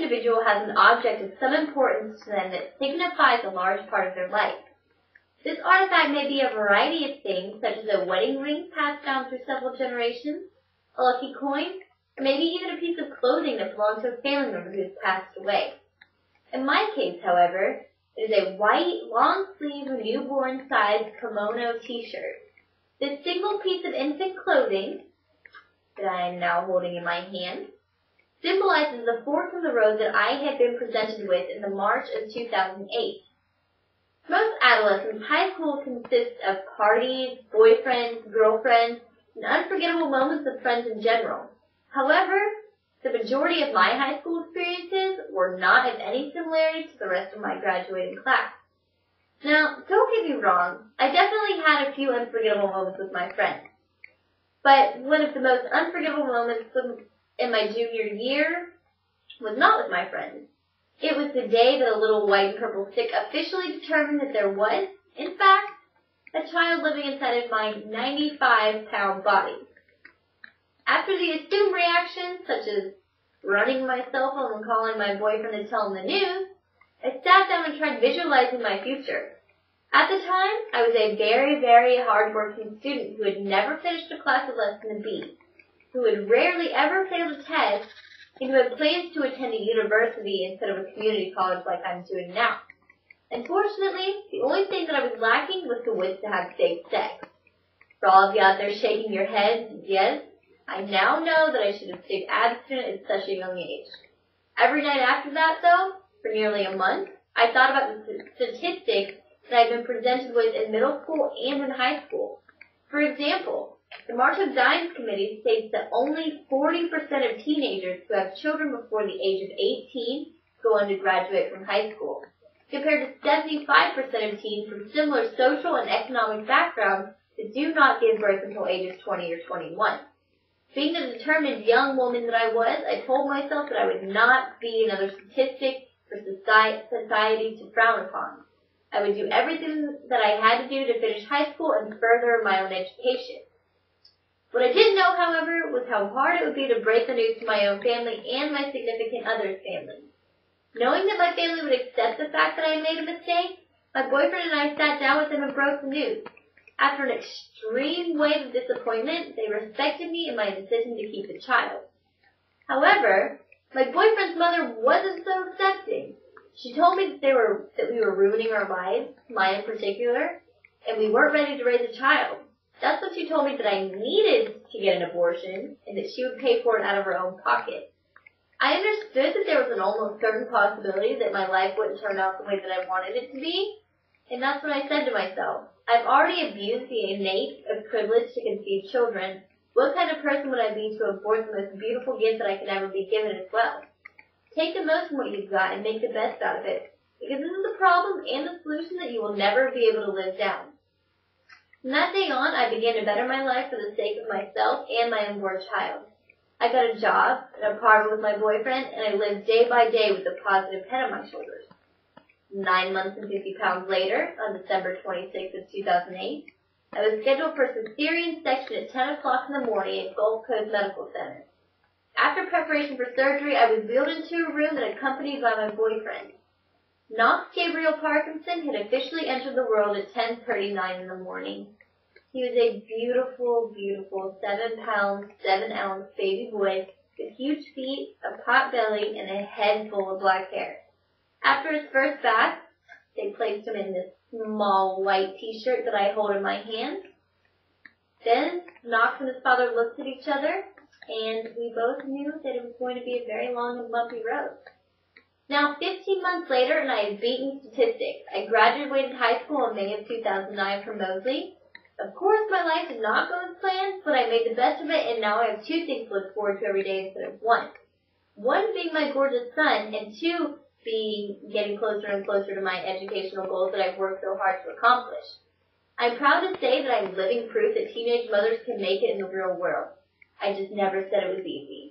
individual has an object of some importance to them that signifies a large part of their life. This artifact may be a variety of things, such as a wedding ring passed down through several generations, a lucky coin, or maybe even a piece of clothing that belonged to a family member who has passed away. In my case, however, it is a white, long-sleeve, newborn-sized kimono t-shirt. This single piece of infant clothing, that I am now holding in my hand, symbolizes the fork in the road that I had been presented with in the March of 2008. For most adolescents, high school consists of parties, boyfriends, girlfriends, and unforgettable moments with friends in general. However, the majority of my high school experiences were not of any similarity to the rest of my graduating class. Now, don't get me wrong, I definitely had a few unforgettable moments with my friends. But one of the most unforgettable moments in my junior year was not with my friends. It was the day that a little white and purple stick officially determined that there was, in fact, a child living inside of my 95-pound body. After the assumed reactions, such as running my cell phone and calling my boyfriend to tell him the news, I sat down and tried visualizing my future. At the time, I was a very, very hard-working student who had never finished a class with less than a B, who had rarely ever failed a test, and who had plans to attend a university instead of a community college like I'm doing now. Unfortunately, the only thing that I was lacking was the wits to have safe sex. For all of you out there shaking your heads, yes, I now know that I should have stayed abstinent at such a young age. Every night after that, though, for nearly a month, I thought about the statistics that I've been presented with in middle school and in high school. For example, the March of Dimes Committee states that only 40% of teenagers who have children before the age of 18 go on to graduate from high school, compared to 75% of teens from similar social and economic backgrounds that do not give birth until ages 20 or 21. Being the determined young woman that I was, I told myself that I would not be another statistic for society to frown upon. I would do everything that I had to do to finish high school and further my own education. What I didn't know, however, was how hard it would be to break the news to my own family and my significant other's family. Knowing that my family would accept the fact that I made a mistake, my boyfriend and I sat down with them and broke the news. After an extreme wave of disappointment, they respected me in my decision to keep the child. However, my boyfriend's mother wasn't so accepting. She told me that we were ruining our lives, mine in particular, and we weren't ready to raise a child. That's when she told me that I needed to get an abortion and that she would pay for it out of her own pocket. I understood that there was an almost certain possibility that my life wouldn't turn out the way that I wanted it to be, and that's when I said to myself, I've already abused the innate privilege to conceive children. What kind of person would I be to abort the most beautiful gift that I could ever be given as well? Take the most from what you've got and make the best out of it, because this is the problem and the solution that you will never be able to live down. From that day on, I began to better my life for the sake of myself and my unborn child. I got a job, an apartment with my boyfriend, and I lived day by day with a positive head on my shoulders. 9 months and 50 pounds later, on December 26th of 2008, I was scheduled for a cesarean section at 10 o'clock in the morning at Gulf Coast Medical Center. After preparation for surgery, I was wheeled into a room and accompanied by my boyfriend. Knox Gabriel Parkinson had officially entered the world at 10:39 in the morning. He was a beautiful, beautiful 7-pound, 7-ounce baby boy with huge feet, a pot belly, and a head full of black hair. After his first bath, they placed him in this small white t-shirt that I hold in my hand. Then Knox and his father looked at each other, and we both knew that it was going to be a very long and bumpy road. Now, 15 months later, and I had beaten statistics. I graduated high school in May of 2009 from Moseley. Of course, my life did not go as planned, but I made the best of it, and now I have 2 things to look forward to every day instead of 1. 1 being my gorgeous son, and 2 being getting closer and closer to my educational goals that I've worked so hard to accomplish. I'm proud to say that I'm living proof that teenage mothers can make it in the real world. I just never said it was easy.